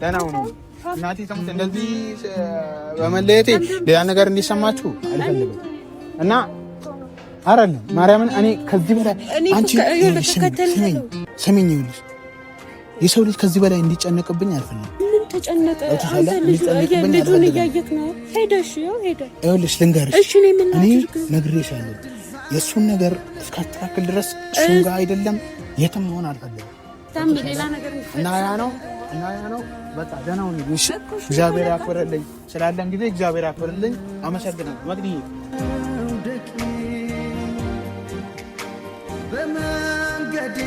ደህና ሁኑ። እናቴ ተሙት እንደዚህ በመለየቴ ሌላ ነገር እንዲሰማችሁ አልፈልግም እና አይደለም ማርያምን እኔ ከዚህ በላይ አንቺ ሰሚኝ ይኸውልሽ የሰው ልጅ ከዚህ በላይ እንዲጨነቅብኝ አልፈልግም። ምን ተጨነቀ? አንተ ልጁን እያየክ ነው። ሄደሽ ይኸውልሽ ልንገርሽ፣ እኔ ነግሬሻለሁ የእሱን ነገር እስካስተካክል ድረስ እሱን ጋር አይደለም የትም መሆን አልፈልግም። እና ያ ነው በቃ ደህና ሁኚ። እግዚአብሔር ያክብርልኝ ስላለን ጊዜ እግዚአብሔር ያክብርልኝ። አመሰግናለሁ። መግዲህ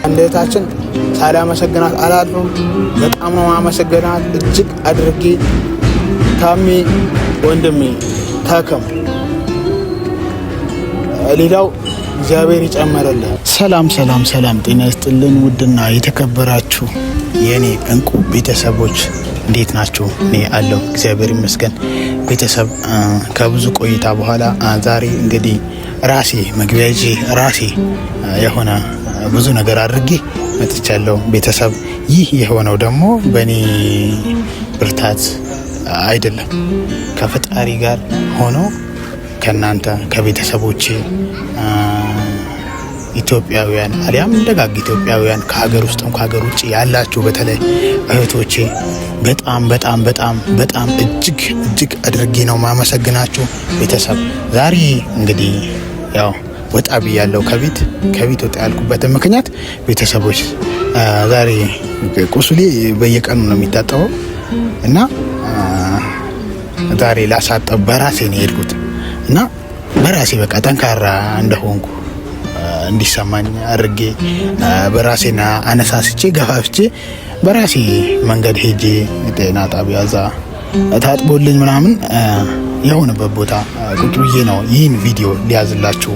እንዴታችን ሳላመሰግናት አላልኩም። በጣም ነው አመሰግናት እጅግ አድርጌ። ታሜ ወንድሜ ታከም። ሌላው እግዚአብሔር ይጨመረልህ። ሰላም ጤና ይስጥልን። ውድና የተከበራችሁ የኔ እንቁ ቤተሰቦች እንዴት ናችሁ? እኔ አለሁ እግዚአብሔር ይመስገን። ቤተሰብ ከብዙ ቆይታ በኋላ ዛሬ እንግዲህ ራሴ መግቢያ ይዤ ራሴ የሆነ ብዙ ነገር አድርጌ መጥቻለሁ። ቤተሰብ ይህ የሆነው ደግሞ በእኔ ብርታት አይደለም፣ ከፈጣሪ ጋር ሆኖ ከናንተ ከቤተሰቦቼ ኢትዮጵያውያን አሊያም ደጋግ ኢትዮጵያውያን ከሀገር ውስጥም ከሀገር ውጭ ያላችሁ በተለይ እህቶቼ በጣም እጅግ አድርጌ ነው ማመሰግናችሁ። ቤተሰብ ዛሬ እንግዲህ ያው ወጣ ብያለሁ ከቤት ወጣ ያልኩበትን ምክንያት ቤተሰቦች ዛሬ ቁስሌ በየቀኑ ነው የሚታጠበው እና ዛሬ ላሳጠብ በራሴ ነው የሄድኩት እና በራሴ በቃ ጠንካራ እንደሆንኩ እንዲሰማኝ አድርጌ በራሴና አነሳስቼ ገፋፍቼ በራሴ መንገድ ሄጄ ጤና ጣቢያ እዛ ታጥቦልኝ ምናምን የሆነበት ቦታ ቁጭ ብዬ ነው ይህን ቪዲዮ ሊያዝላችሁ።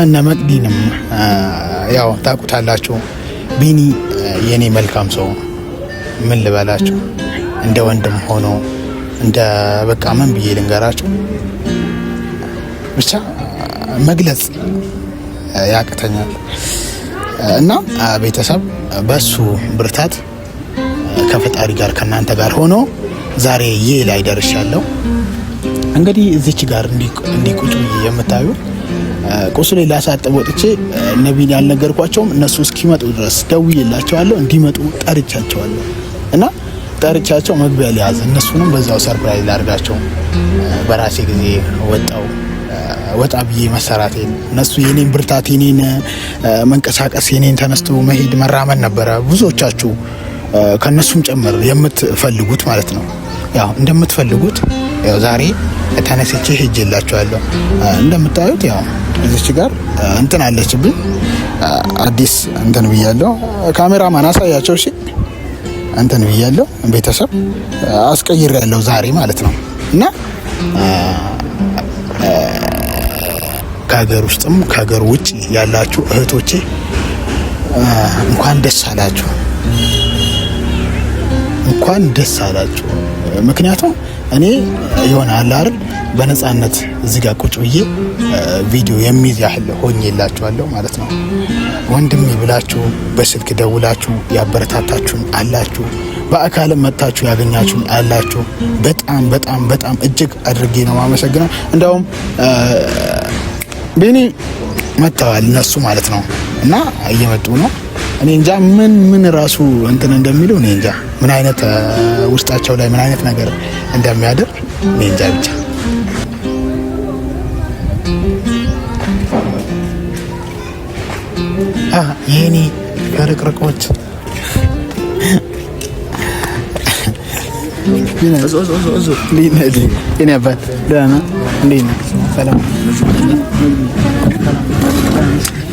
እነ መቅዲንም ያው ታውቁታላችሁ። ቢኒ የኔ መልካም ሰው ምን ልበላችሁ፣ እንደ ወንድም ሆኖ እንደ በቃ ምን ብዬ ልንገራችሁ፣ ብቻ መግለጽ ያቅተኛል እና ቤተሰብ በሱ ብርታት ከፈጣሪ ጋር ከናንተ ጋር ሆኖ ዛሬ ይህ ላይ ደርሻለሁ። እንግዲህ እዚች ጋር እንዲቁጭ የምታዩ ቁስሌ ላሳጥብ ወጥቼ ነቢን ያልነገርኳቸውም እነሱ እስኪመጡ ድረስ ደውዬላቸዋለሁ። እንዲመጡ ጠርቻቸዋለሁ እና ጠርቻቸው መግቢያ ሊያዝ እነሱንም በዛው ሰርፕራይዝ ላድርጋቸው በራሴ ጊዜ ወጣ ብዬ መሰራቴን እነሱ የኔን ብርታት የኔን መንቀሳቀስ የኔን ተነስቶ መሄድ መራመድ ነበረ ብዙዎቻችሁ ከነሱም ጨምር የምትፈልጉት ማለት ነው። ያው እንደምትፈልጉት ያው ዛሬ ተነስቼ ሄጄላችኋለሁ። እንደምታዩት ያው እዚች ጋር እንትን አለችብኝ አዲስ እንትን ብያለሁ። ካሜራማን አሳያቸው እሺ። እንትን ብያለሁ ቤተሰብ አስቀይሬያለሁ ዛሬ ማለት ነው እና ከሀገር ውስጥም ከሀገር ውጭ ያላችሁ እህቶቼ እንኳን ደስ አላችሁ። ምክንያቱም እኔ የሆነ አላር በነፃነት እዚህ ጋር ቁጭ ብዬ ቪዲዮ የሚይዝ ያህል ሆኜላችኋለሁ ማለት ነው። ወንድሜ ብላችሁ በስልክ ደውላችሁ ያበረታታችሁን አላችሁ፣ በአካልም መጣችሁ ያገኛችሁን አላችሁ። በጣም እጅግ አድርጌ ነው ማመሰግነው። እንደውም ቢኒ መጥተዋል እነሱ ማለት ነው እና እየመጡ ነው። እኔ እንጃ ምን ራሱ እንትን እንደሚሉ እኔ እንጃ ምን አይነት ውስጣቸው ላይ ምን አይነት ነገር እንደሚያደርግ እኔ እንጃ ብቻ የኔ ፍርቅርቆች የኔ አባት ደህና እንዴት ነው? ሰላም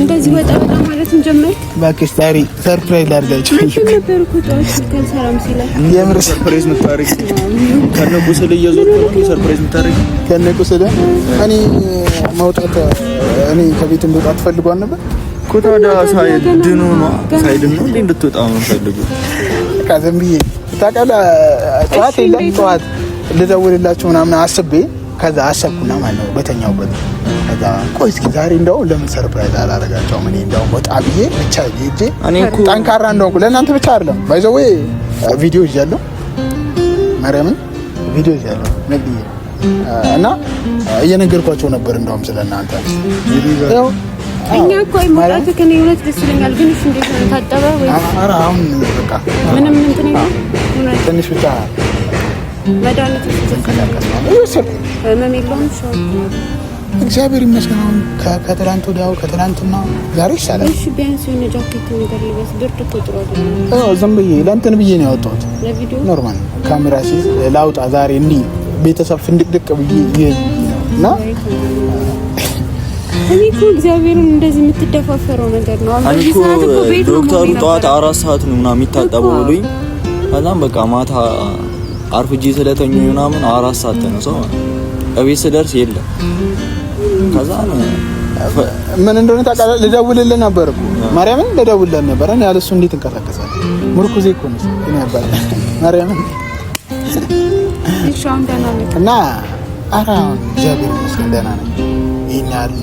እንደዚህ ወጣ ማለትም ጀመርክ? እባክሽ ዛሬ ሰርፕራይዝ ላድርጋችሁ ነበር እኮ ጠዋት ሰላም ሲላል የምር ሰርፕራይዝ ምታረግ ከነቁስል እየዞርኩ ነው። ሰርፕራይዝ ምታረግ ከነቁስል እኔ መውጣት እኔ ከቤት እንድወጣ ፈልጓል ነበር እኮ ታዲያ ሳይድኑ ነው እንድትወጣ ነው ፈልጉ። በቃ ዝም ብዬ ታውቃለህ ጠዋት ልደውልላችሁ ምናምን አስቤ ከዛ አሰብኩና ማለት ነው በተኛውበት ከዛ ቆይ እስኪ ዛሬ እንደው ለምን ሰርፕራይዝ አላረጋቸውም? እኔ እንደው ወጣ ብዬ ብቻ ሄጄ ጠንካራ እንደሆንኩ ለእናንተ ብቻ አይደለም ባይዘው ቪዲዮ ይዣለሁ ማርያምን ቪዲዮ ይያለው ነብይ እና እየነገርኳቸው ነበር እንደውም ስለናንተ ያው እኛ እኮ አይሞታቱ ከኔ እውነት ደስ ይለኛል ግን እሺ እንዴት ነው ታጠበ ወይ ኧረ አሁን በቃ ምንም እንትን ይላል ትንሽ ብቻ መድኃኒት ተከላከለ መሜሎን ሾ እግዚአብሔር ይመስገን አሁን ከትላንት ወዲያው ከትላንትና ዛሬ ይሻላል። እሺ ቢያንስ የሆነ ጃኬት ነገር ልበስ ብርድ እኮ ጥሩ አይደለም። ዝም ብዬ ለእንትን ብዬ ነው ያወጣሁት ለቪዲዮ ኖርማል ካሜራ ሲይዝ ላውጣ ዛሬ እንዲህ ቤተሰብ ፍንድቅድቅ ብዬ እና እኔ እኮ እግዚአብሔርን እንደዚህ የምትደፋፈረው ነገር ነው። አሁን በዚህ ሰዓት እኮ ቤት ነው ዶክተሩ ጠዋት 4 ሰዓት ነው ምናምን የሚታጠበው ብሎኝ ከዛም በቃ ማታ አርፍጄ ስለተኙ ምናምን 4 ሰዓት ተነሳው እቤት ስደርስ የለም። ከዛ ምን እንደሆነ ታውቃለህ? ልደውልልህ ነበር እኮ ማርያምን ልደውልልህ ነበር። እኔ ያለሱ እንዴት እንቀሳቀሳለሁ? ምርኩዜ እኮ ነው እኔ ያባል ማርያምን ይሻውን ደህና ነኝ እና ኧረ እግዚአብሔር ይመስገን ደህና ነኝ። ይሄን ያህል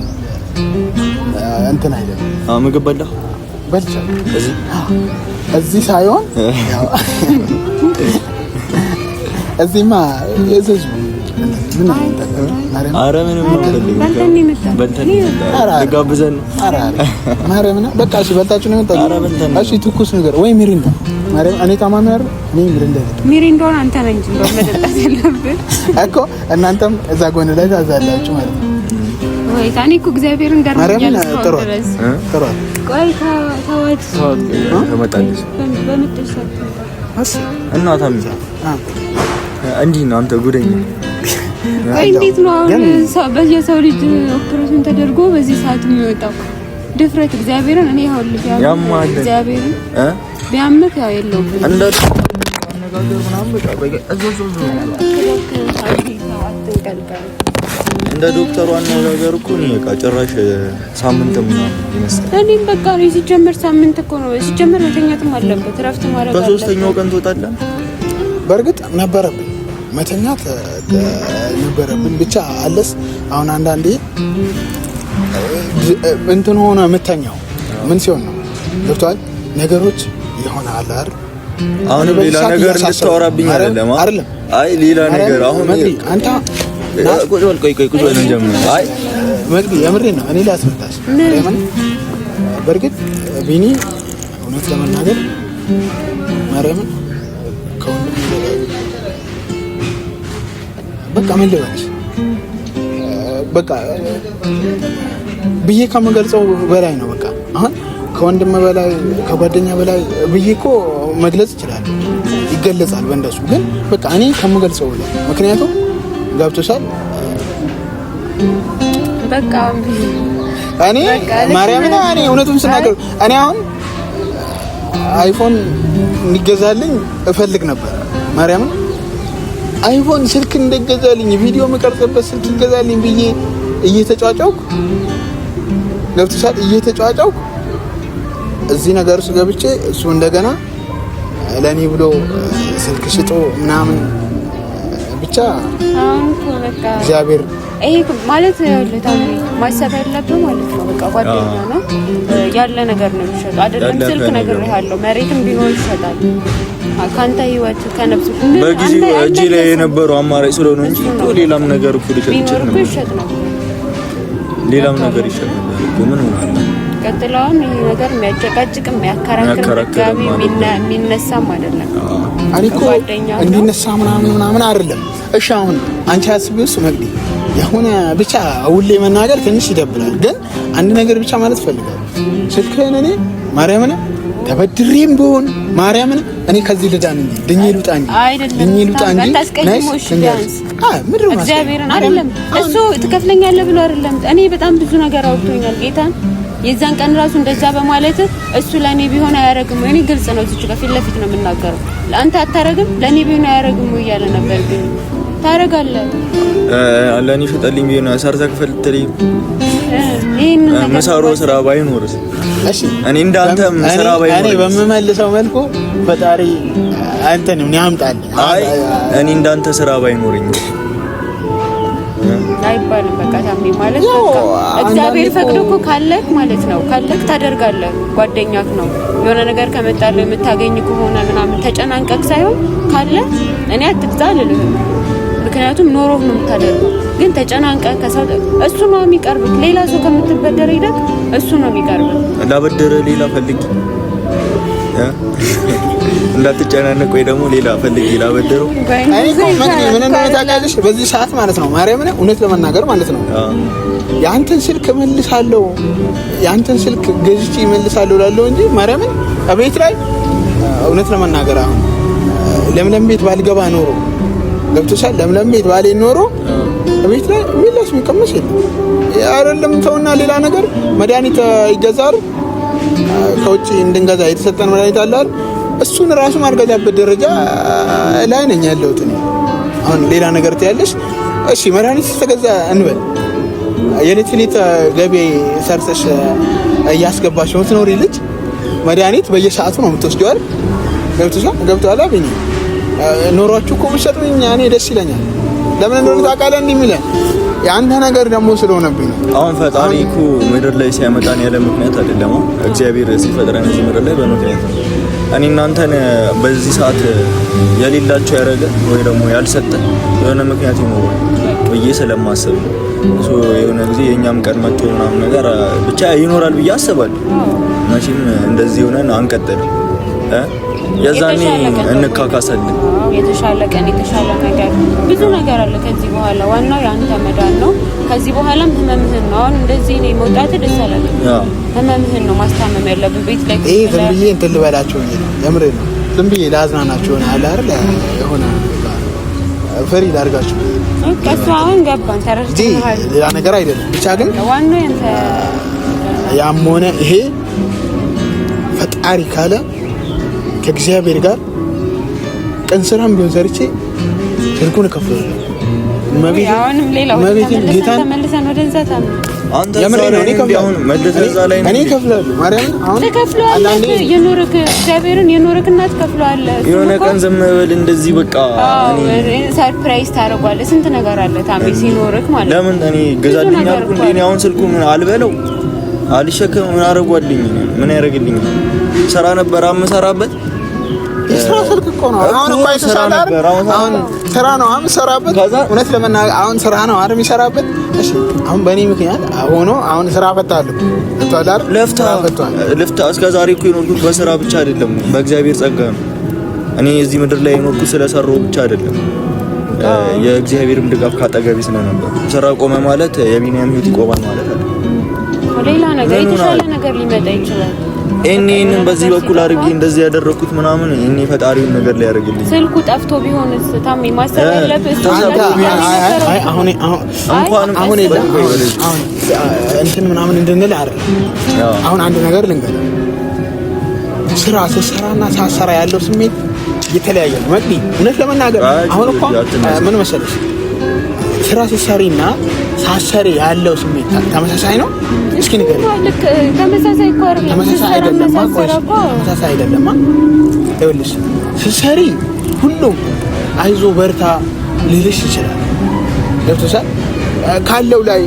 እንትን አይደለም። ምግብ በልቻለሁ እዚህ ሳይሆን እዚህማ የዘዙ ኧረ ምንም ልጋብዘን ነው። ማርያምን በቃ እሺ በልታችሁ ነው የመጣችው? እሺ ትኩስ ነገር ወይ ሚሪንዳ ማርያም እኔ ታማሚ አይደል? እኔ ሚሪንዳውን አንተ ነህ እንጂ መጠጣት ያለብህ እኮ እናንተም እዛ ጎን ላይ ታዛላችሁ ማለት ነው። ወይ ታኒ እኮ እግዚአብሔርን ገርሞኛል። ጥሩ ቆይ ታዋት ተመጣለች በመጥተሽ እና ታሚ እንዲህ ነው አንተ ጉደኛ። ወይ እንዴት ነው አሁን በየሰው ልጅ ኦፕሬሽን ተደርጎ በዚህ ሰዓት የሚወጣው ድፍረት? እግዚአብሔርን እኔ አሁን ያማል እግዚአብሔርን ቢያምክ ያው የለውም እንደ አነጋገር ምናምን በቃ እዞዞ እንደ ዶክተሩ አነጋገር እኮ ነው በቃ ጭራሽ ሳምንት ምናምን ይመስላል። እኔም በቃ ሲጀመር ሳምንት እኮ ነው ሲጀመር መተኛትም አለበት እረፍት ማድረግ አለበት። በሶስተኛው ቀን ትወጣለህ። በእርግጥ ነበረብኝ መተኛት ነበረብኝ ብቻ አለስ አሁን አንዳንዴ እንትን ሆነ የምተኛው ምን ሲሆን ነው ገብቶሃል? ነገሮች የሆነ አለ አይደል? አሁን ሌላ ነገር እንድታወራብኝ አይደለም። አይ ሌላ ነገር አሁን አንተ ቁጭ በል እንጀምር። አይ መግቢ የምሬን ነው እኔ ላስረዳሽ። በእርግጥ ቢኒ እውነት ለመናገር ማርያምን ከወንድም በቃ ምን ልበልሽ በቃ ብዬ ከምገልጸው በላይ ነው። በቃ አሁን ከወንድም በላይ ከጓደኛ በላይ ብዬ እኮ መግለጽ ይችላል፣ ይገለጻል በእንደሱ ግን በቃ እኔ ከምገልጸው በላይ ምክንያቱም ገብቶሻል። በቃ እኔ ማርያምን እኔ እውነቱን ስናገር እኔ አሁን አይፎን እንዲገዛልኝ እፈልግ ነበር። ማርያምን አይፎን ስልክ እንደገዛልኝ ቪዲዮ መቀርጽበት ስልክ ይገዛልኝ ብዬ እየተጫጫውኩ ገብቶሻል። እየተጫጫውኩ እዚህ ነገር ውስጥ ገብቼ እሱ እንደገና ለኔ ብሎ ስልክ ሽጦ ምናምን ብቻ እግዚአብሔር ይሄ ማለት ለታሚ ማሰብ ያለብህ ማለት ነው። በቃ ጓደኛ ነው ያለ ነገር ነው የሚሸጠው አይደለም። ስልክ ነገር ያለው መሬትም ቢኖር ይሸጣል። ካንተ ህይወት ከነብስ በጊዜው እጄ ላይ የነበረው አማራጭ ስለሆነ እንጂ ሌላም ነገር እኮ ሊሸጥ ነው። ሌላም ነገር ይሸጥ ነበር እኮ ምን ሆነ? ቀጥላውን ይሄ ነገር የሚያጨቃጭቅም የሚያከራክር ጋቢ የሚነሳም አይደለም። አሪኮ እንዲነሳ ምናምን አይደለም። እሺ አሁን አንቺ አስቢውስ መግዲ የሆነ ብቻ ሁሌ መናገር ትንሽ ይደብራል። ግን አንድ ነገር ብቻ ማለት ፈልጋለሁ። ስልክህን እኔ ማርያምን ተበድሬም ቢሆን ማርያምን እኔ ከዚህ ልዳን እንጂ ድኜ ልውጣ እንጂ ታስቀይሞሽ ቢያንስ እግዚአብሔርን አይደለም እሱ ትከፍለኛለህ ብሎ አይደለም። እኔ በጣም ብዙ ነገር አውጥቶኛል ጌታን የዛን ቀን ራሱ እንደዛ በማለት እሱ ለኔ ቢሆን አያረግም። እኔ ግልጽ ነው እዚህ ጋር ፊት ለፊት ነው የምናገረው። ለአንተ አታረግም ለኔ ቢሆን አያረግም እያለ ነበር። ግን ታረጋለህ ለኔ ፈጠልኝ ቢሆን ሰርታ ከፈልተልኝ ይሄን መሳሮ ስራ ባይኖርስ? እሺ እኔ እንዳንተ ስራ ባይኖር እኔ በመመልሰው መልኩ ፈጣሪ አንተንም ያምጣልኝ። አይ እኔ እንዳንተ ስራ ባይኖርኝ አይባልም። በቃ ታሜ ማለት በቃ እግዚአብሔር ፈቅዶ እኮ ካለክ ማለት ነው ካለክ ታደርጋለህ። ጓደኛክ ነው የሆነ ነገር ከመጣልህ የምታገኝ ከሆነ ምናምን ተጨናንቀክ ሳይሆን ካለ እኔ አትግዛ አልልህም። ምክንያቱም ኖሮህ ነው የምታደርገው። ግን ተጨናንቀህ ከሰው እሱ ነው የሚቀርብህ። ሌላ ሰው ከምትበደር ሄደክ እሱ ነው የሚቀርብህ። ላበደረ ሌላ ፈልጊ እንዳትጨናነቅ ወይ ደግሞ ሌላ ፈልጊ ላበደረው። ምን እንደሆነ ታውቂያለሽ? በዚህ ሰዓት ማለት ነው ማርያምን እውነት ለመናገር ማለት ነው ያንተን ስልክ መልሳለሁ ያንተን ስልክ ገዝቼ መልሳለሁ ላለው እንጂ ማርያምን አቤት ላይ እውነት ለመናገር አሁን ለምለም ቤት ባልገባ ኖሮ ገብቶሻል። ለምለም ቤት ባሌ ኖሮ አቤት ላይ ሚላስ የሚቀመስ የለም አይደለም። ተውና ሌላ ነገር መድኃኒት ይገዛል ከውጪ እንድንገዛ የተሰጠን መድኃኒት አለ አይደል? እሱን ራሱ ማልገዛበት ደረጃ ላይ ነኝ ያለሁት እኔ። አሁን ሌላ ነገር ትያለሽ። እሺ መድኃኒት ተገዛ እንበል የሌሊት ገቢ ሰርተሽ እያስገባሽ ነው ትኖሪ ልጅ መድኃኒት በየሰዓቱ ነው የምትወስጂው አይደል? ገብቶሻል አብኝ ኖሯችሁ እኮ ብትሰጡኝ እኔ ደስ ይለኛል። ለምን እንደሆነ ታውቃለህ? እንዲህ የሚለን ያንተ ነገር ደግሞ ስለሆነብኝ ነው። አሁን ፈጣሪ እኮ ምድር ላይ ሲያመጣን ያለ ምክንያት አይደለም። እግዚአብሔር ሲፈጥረን እዚህ ምድር ላይ በምክንያት ነው። እኔ እናንተን በዚህ ሰዓት የሌላችሁ ያደረገ ወይ ደግሞ ያልሰጠ የሆነ ምክንያት ይኖራል ብዬ ስለማስብ ነው። የሆነ ጊዜ የእኛም ቀን መጥቶ ምናምን ነገር ብቻ ይኖራል ብዬ አስባለሁ። መቼም እንደዚህ ሆነን አንቀጥልም። የዛኔ እንካካሳለን። የተሻለ ቀን የተሻለ ነገር ብዙ ነገር አለ ከዚህ በኋላ። ዋናው ያንተ መዳን ነው። ከዚህ በኋላም ህመምህን ነው። አሁን እንደዚህ ነው መውጣት ደስ አላለኝ። ህመምህን ነው ማስታመም ያለብን። ቤት ላይ ዝም ብዬ እንትን ልበላቸው እንጂ ነው የምሬ ነው። ዝም ብዬ ላዝናናቸው ነው አለ አይደል? የሆነ ፍሪ ላድርጋቸው ከሱ አሁን ገባን ተረድተናል። ሌላ ነገር አይደለም። ብቻ ግን ዋናው ያንተ ያም ሆነ ይሄ ፈጣሪ ካለ ከእግዚአብሔር ጋር ቀን ስራም ቢሆን ሰርቼ ስልኩን እከፍላለሁ። አሁንም ሌላው ተመልሰን ወደ እንዛታ ነው። አንተ እኔ እከፍላለሁ። ማርያምን አሁን ትከፍላለህ። የኖርክ እግዚአብሔርን የኖርክ እናት ትከፍላለህ። የሆነ ቀን ዝም በል እንደዚህ በቃ እኔ ሰርፕራይዝ ታደርጓለህ። ስንት ነገር አለ ታሜ ሲኖርክ ማለት ለምን እኔ ገዛልኝ አልኩ እንዴ? እኔ አሁን ስልኩ ምን አልበለው አልሸከም ምን አደረጓልኝ? ምን ያደርግልኝ? ስራ ነበር አመሰራበት የስራ ስልክ እኮ ነው። አሁን እኮ አይተሻል አይደል? አሁን ስራ ነው አምሰራበት። እውነት ለመናገር አሁን ስራ ነው አይደል የሚሰራበት? እሺ አሁን በእኔ ምክንያት አሁን ስራ ፈታለሁ። ፈቷል አይደል? ለፍታ እስከ ዛሬ እኮ የኖርኩት በስራ ብቻ አይደለም፣ በእግዚአብሔር ጸጋ ነው። እኔ እዚህ ምድር ላይ የኖርኩት ስለሰራው ብቻ አይደለም፣ የእግዚአብሔርም ድጋፍ ካጠገቤ ስለነበር። ስራ ቆመ ማለት የቢኒያም ህይወት ይቆማል ማለት አይደል? ሌላ ነገር የተሻለ ነገር ሊመጣ ይችላል። እኔን በዚህ በኩል አድርጌ እንደዚህ ያደረኩት ምናምን እኔ ፈጣሪውን ነገር ላይ ያደርግልኝ። ስልኩ ጠፍቶ ቢሆንስ ታሜ ማሰብ ያለብህ አሁን እንትን ምናምን እንድንል አይደል? አሁን አንድ ነገር ልንገርህ፣ ስራ ስትሰራና ሳትሰራ ያለው ስሜት የተለያየ ነው። መቅዲ እውነት ለመናገር አሁን እኮ ምን መሰለሽ ስራ ስትሰሪና ሳትሰሪ ያለው ስሜት ተመሳሳይ ነው? እስኪ ንገሪኝ። ተመሳሳይ እኮ አይደለም። ተመሳሳይ አይደለም። ይኸውልሽ ስትሰሪ ሁሉም አይዞ በርታ ሊልሽ ይችላል። ገብቶሻል? ካለው ላይ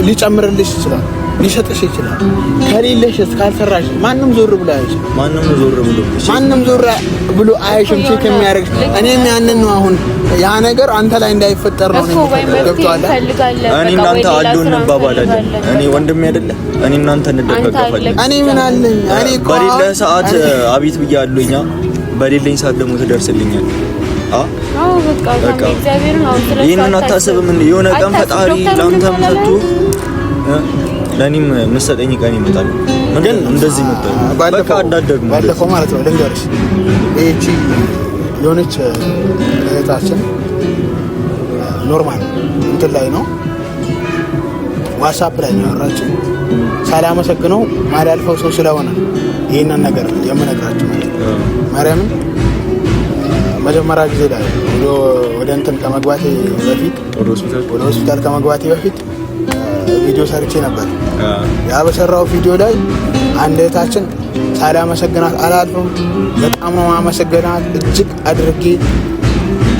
ሊጨምርልሽ ይችላል፣ ሊሰጥሽ ይችላል። ከሌለሽ ካልሰራሽ ማንም ዞር ብሎ አይሽም። ማንም ዞር ብሎ አይሽም። ቼክ የሚያደርግ እኔም ያንን ነው። አሁን ያ ነገር አንተ ላይ እንዳይፈጠር ነው። ገብቶሃል? እኔ እናንተ አለው እንባባላለን። እኔ ወንድሜ አይደለ? እኔ እናንተ እንደጋገፋለን። እኔ ምን አለኝ? እኔ እኮ በሌለ ሰዓት አቤት ብያለሁኛ፣ በሌለኝ ሰዓት ደግሞ ትደርስልኛል። በቃ እግዚአብሔርን አሁን ስለዚህ ይሄንን አታስብም እንዴ? የሆነ ቀን ፈጣሪ ላንተም ሰጥቶ ለኔም መሰጠኝ ቀን ይመጣል። ግን እንደዚህ መጣ በቃ አዳደግም ባለፈው ማለት ነው። ልንገርሽ እቺ የሆነች እህታችን ኖርማል እንትን ላይ ነው ዋትስአፕ ላይ ነው ያወራችው። ሳላመሰግነው ማላልፈው ሰው ስለሆነ ይሄንን ነገር የምነግራችሁ ማርያምን መጀመሪያ ጊዜ ላይ ወደ እንትን ከመግባቴ በፊት ወደ ሆስፒታል ከመግባቴ በፊት ቪዲዮ ሰርቼ ነበር። ያ በሰራው ቪዲዮ ላይ አንድ እህታችን ሳላመሰግናት አላልፍም። በጣም ነው ማመሰግናት እጅግ አድርጌ።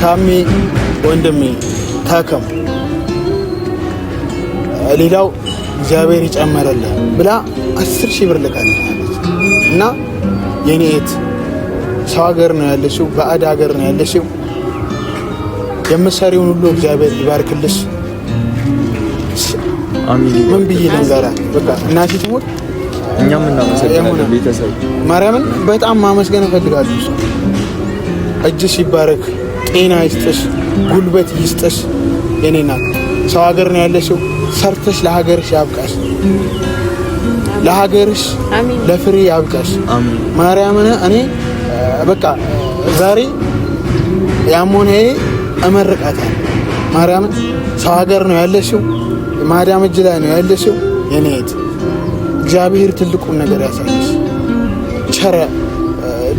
ታሜ ወንድሜ ታከም ሌላው እግዚአብሔር ይጨመረልህ ብላ 10,000 ብር ልካልኛለች። እና የኔ እህት ሰው ሀገር ነው ያለሽው፣ ባዕድ ሀገር ነው ያለሽው። የምትሰሪውን ሁሉ እግዚአብሔር ይባርክልሽ። አሚን። ምን ብዬ ልንገራት? በቃ እናቴ ትሞት፣ እኛም እናመሰግናለን። ቤተሰብ ማርያምን በጣም ማመስገን እፈልጋለሁ። እጅሽ ይባረክ፣ ጤና ይስጥሽ፣ ጉልበት ይስጥሽ። የኔ እናት ሰው ሀገር ነው ያለሽው። ሰርተሽ ለሀገርሽ ያብቃሽ፣ ለሀገርሽ ለፍሬ ያብቃሽ። ማርያምን እኔ በቃ ዛሬ ያሞኔ እመርቃታለሁ። ማርያምን ሰው ሀገር ነው ያለሽው፣ ማዳም እጅ ላይ ነው ያለሽው። የኔ እህት እግዚአብሔር ትልቁን ነገር ያሳይሽ፣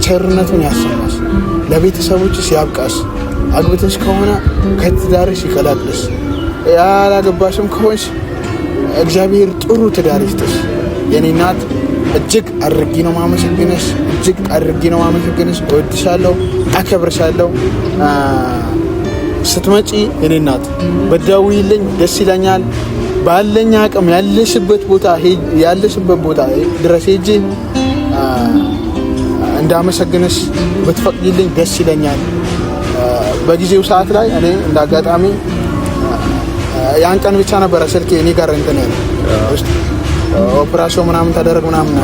ቸርነቱን ያሰማሽ፣ ለቤተሰቦችሽ ያብቃሽ። አግብተሽ ከሆነ ከትዳርሽ ይቀላቅልሽ። ያላገባሽም ከሆንሽ እግዚአብሔር ጥሩ ትዳር ይስጥሽ። የኔ እናት እጅግ አድርጌ ነው ማመሰግነሽ፣ እጅግ አድርጌ ነው ማመሰግነሽ። እወድሻለሁ፣ አከብርሻለሁ። ስትመጪ የኔ እናት በደውይልኝ ደስ ይለኛል። ባለኝ አቅም ያለሽበት ቦታ ድረስ ሄጄ እንዳመሰግነሽ ብትፈቅጂልኝ ደስ ይለኛል። በጊዜው ሰዓት ላይ እኔ እንዳጋጣሚ ያን ቀን ብቻ ነበረ ስልኬ እኔ ጋር እንትን ኦፕራሽን ምናምን ተደረግ ምናምን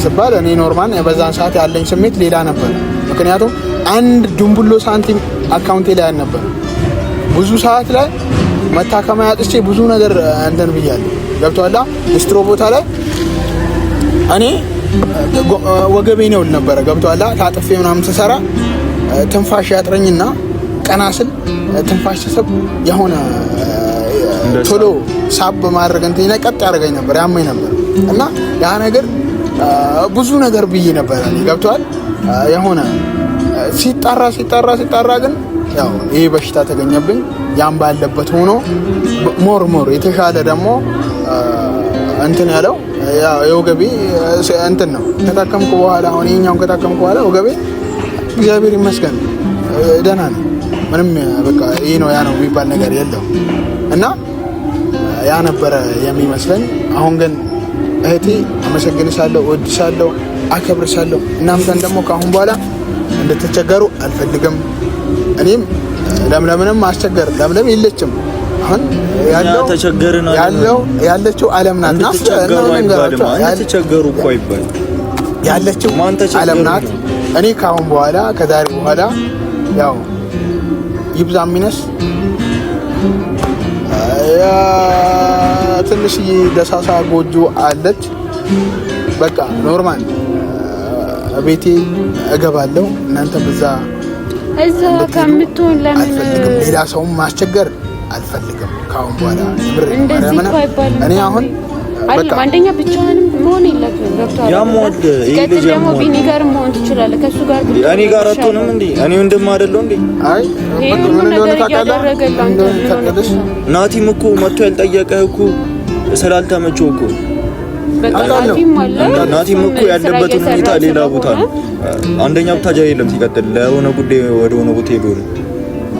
ስባል እኔ ኖርማል በዛን ሰዓት ያለኝ ስሜት ሌላ ነበር። ምክንያቱም አንድ ድንቡሎ ሳንቲም አካውንቴ ላይ አልነበር። ብዙ ሰዓት ላይ መታከሚያ አጥቼ ብዙ ነገር እንትን ብያለሁ። ገብቶሃል? ዲስትሮ ቦታ ላይ እኔ ወገቤ ነው ነበረ። ገብቶሃል? ታጥፌ ምናምን ስሰራ ትንፋሽ ያጥረኝና ቀና ስል ትንፋሽ ስስብ የሆነ ቶሎ ሳብ በማድረግ እንትን ላይ ቀጥ ያደርገኝ ነበር፣ ያመኝ ነበር። እና ያ ነገር ብዙ ነገር ብዬ ነበር። ገብቶሃል? የሆነ ሲጣራ ግን ያው ይሄ በሽታ ተገኘብኝ። ያም ባለበት ሆኖ ሞር የተሻለ ደግሞ እንትን ያለው ያው የወገቤ እንትን ነው። ከታከምኩ በኋላ አሁን ይሄኛውን ከታከምኩ በኋላ ወገቤ እግዚአብሔር ይመስገን ደህና ነው። ምንም በቃ ይሄ ነው ያ ነው የሚባል ነገር የለው እና ያ ነበረ የሚመስለኝ። አሁን ግን እህቴ አመሰግንሻለሁ፣ እወድሻለሁ፣ አከብርሻለሁ። እናንተን ደግሞ ከአሁን በኋላ እንድትቸገሩ አልፈልግም። እኔም ለምለምንም ማስቸገር ለምለም የለችም። አሁን ያለችው ዓለም ናት። ተቸገሩ እኮ ይባል ያለችው ዓለም ናት። እኔ ከአሁን በኋላ ከዛሬ በኋላ ያው ይብዛ ሚነስ ትንሽዬ ደሳሳ ጎጆ አለች። በቃ ኖርማል ቤቴ እገባለሁ። እናንተ በዛ እዛ ከምትሆን ለምን አልፈልግም። ሌላ ሰውም ማስቸገር አልፈልግም ከአሁን በኋላ እኔ አሁን በቃ አንደኛ ብቻህንም መሆን የለብህም። ገብቶሃል? ሲቀጥል ደግሞ ቢኒ ጋር መሆን ትችላለህ። ከሱ ጋር እኔ ጋር አትሆንም እንዴ? እኔ ወንድም አይደለሁ እንዴ? አይ ምን እንደሆነ ታውቃለህ? ናቲም እኮ መጥቶ ያልጠየቀህ እኮ ስላልተመቸው እኮ ናቲም እኮ ያለበትን ሁኔታ ሌላ ቦታ ነው። አንደኛ ብታጃ የለም። ሲቀጥል ለሆነ ጉዳይ ወደ ሆነ ቦታ ሄዶ ነው።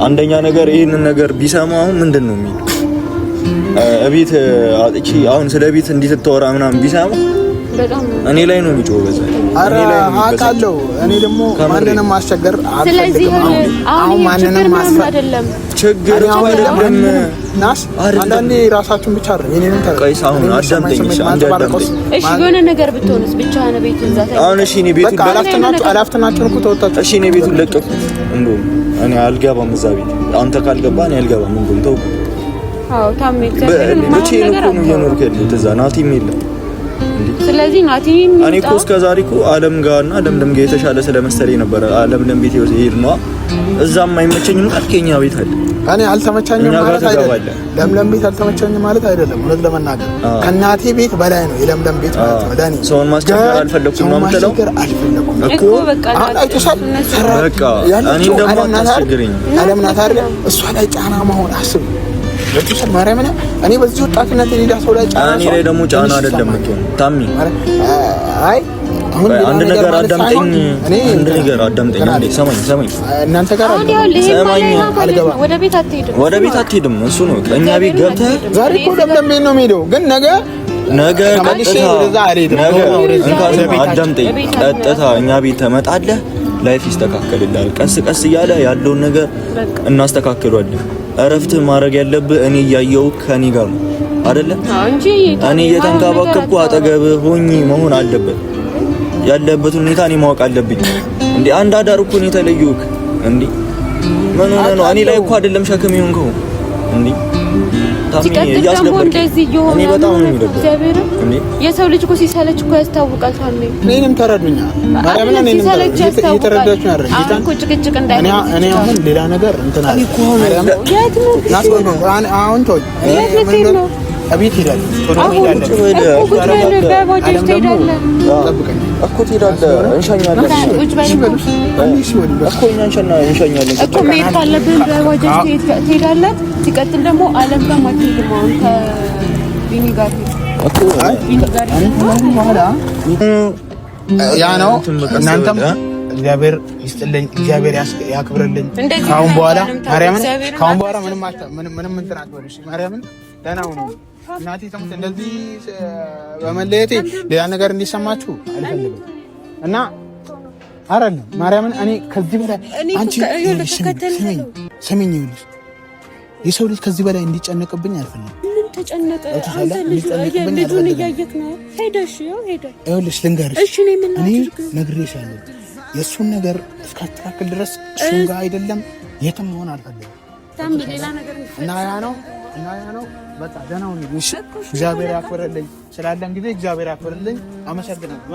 አንደኛ ነገር ይሄንን ነገር ቢሰማው ምንድን ነው የሚል እቤት አጥቼ አሁን ስለ ቤት እንዲትተወራ ምናምን ቢሰማ እኔ ላይ ነው የሚጮህ። በዛ እኔ ላይ ነው አውቃለሁ። እኔ ደግሞ ማንንም ማስቸገር አልፈልግም። አሁን ማንንም ማስፈር አይደለም ችግር አይደለም። ናስ አንዳንዴ ራሳችሁን ብቻ አይደለም የኔንም ተቀይስ አሁን አዳምጠኝ። እሺ የሆነ ነገር ብትሆንስ ብቻህን ቤት እዛ አሁን እሺ እኔ ቤቱን አላፍተናችሁ እኮ ተወጣጣችሁ። እሺ እኔ ቤቱን ለቀኩት። እንደውም እኔ አልገባም እዛ ቤት። አንተ ካልገባ እኔ አልገባም። እንደውም ተው። አዎ ታሜ እግዚአብሔር ብቻዬን እኮ ነው እየኖርኩ ያለሁት እዛ ናቲም የለም። ስለዚህ ናቲም እኔ እኮ እስከ ዛሬ እኮ አለም ጋርና ለምለም ጋር የተሻለ ስለመሰለኝ ነበር ለምለም ቤት ይሄድ ነው። እዛም አይመቸኝም ካልከኛ ቤት አለ እኔ አልተመቸኝም ማለት አይደለም። ለምለም ቤት አልተመቸኝም ማለት አይደለም። እውነት ለመናገር ከናቴ ቤት በላይ ነው የለምለም ቤት ማለት ነው። ዳኒ ሰውን ማስቸገር አልፈለኩም ነው የምትለው እኮ በቃ አይተሻል። በቃ እኔ ደግሞ አታስቸግረኝ። አለም ናት አይደል? እሷ ላይ ጫና መሆን አስብ ለጥቂት ማርያም እኔ በዚህ ወጣትነት ሌላ ሰው ላይ ጫና እኔ ላይ ደግሞ ጫና አይደለም እኮ ታሚ። አይ አንድ ነገር አዳምጠኝ። አንድ ነገር አዳምጠኝ። አንዴ ሰማኝ። እናንተ ጋር ሰማኝ። አልገባም። ወደ ቤት አትሄድም። እሱ ነው እኛ ቤት ገብተህ ዛሬ እኮ ለምለም ነው የምሄደው፣ ግን ነገ አዳምጠኝ። ቀጥታ እኛ ቤት ተመጣለህ፣ ላይፍ ይስተካከልልሃል። ቀስ ቀስ እያለ ያለውን ነገር እናስተካክሏለን። እረፍት ማድረግ ያለብህ እኔ እያየሁ ከኔ ጋር ነው አይደለ? እኔ እየተንከባከብኩ አጠገብህ ሆኜ መሆን አለበት። ያለበት ሁኔታ እኔ ማወቅ አለብኝ። እንዴ አንድ አዳር እኮ ነው የተለየሁት። እንዴ ምን ሆነ ነው? እኔ ላይ እኮ አይደለም ሸክም ይሆንከው። እንዴ እኔ በጣም ነው የሚደብረው። የሰው ልጅ እኮ ሲሰለች እኮ ያስታውቃል። ታሜ እኔንም ተረዱኛ ማርያምን፣ እኔንም እየተረዳችሁ ነው አይደል? እኮ ጭቅጭቅ እንዳይሆን እኔ አሁን ሌላ ነገር እንትን አለ አሁን ተው አቤት ሄዳለሁ። እኮ ትሄዳለህ፣ እንሸኛለን እኮ እኛ እንሸኛለን እኮ መሄድ ካለብን በባጃጅ ትሄዳለህ። ሲቀጥል ደግሞ አለም ጋር ማትሄድም። አሁን ከቢኒ ጋር እኮ ያ ነው። እናንተም እግዚአብሔር ይስጥልኝ፣ እግዚአብሔር ያክብርልኝ። ካሁን በኋላ ማርያምን ካሁን በኋላ ምንም እንትን አትበሉሽ። ማርያምን ደህና ሁኑ። እናቴ ተሙት እንደዚህ በመለየቴ ሌላ ነገር እንዲሰማችሁ አልፈልግም እና አይደለም ማርያምን እኔ ከዚህ በላይ አንቺ ስሚኝ፣ ይኸውልሽ የሰው ልጅ ከዚህ በላይ እንዲጨነቅብኝ አልፈልግም። ምን ተጨነቀ? አንተ ልጁን እያየክ ነው። ሄደሽ ይኸውልሽ ልንገርሽ፣ እኔ ነግሬሻለሁ። የእሱን ነገር እስካስተካክል ድረስ እሱን ጋር አይደለም የትም መሆን አልፈልግም እና ያ ነው በቃ ደህና ሁኚ። እግዚአብሔር ያክብርልኝ። ስላለን ጊዜ እግዚአብሔር ያክብርልኝ። አመሰግናለሁ።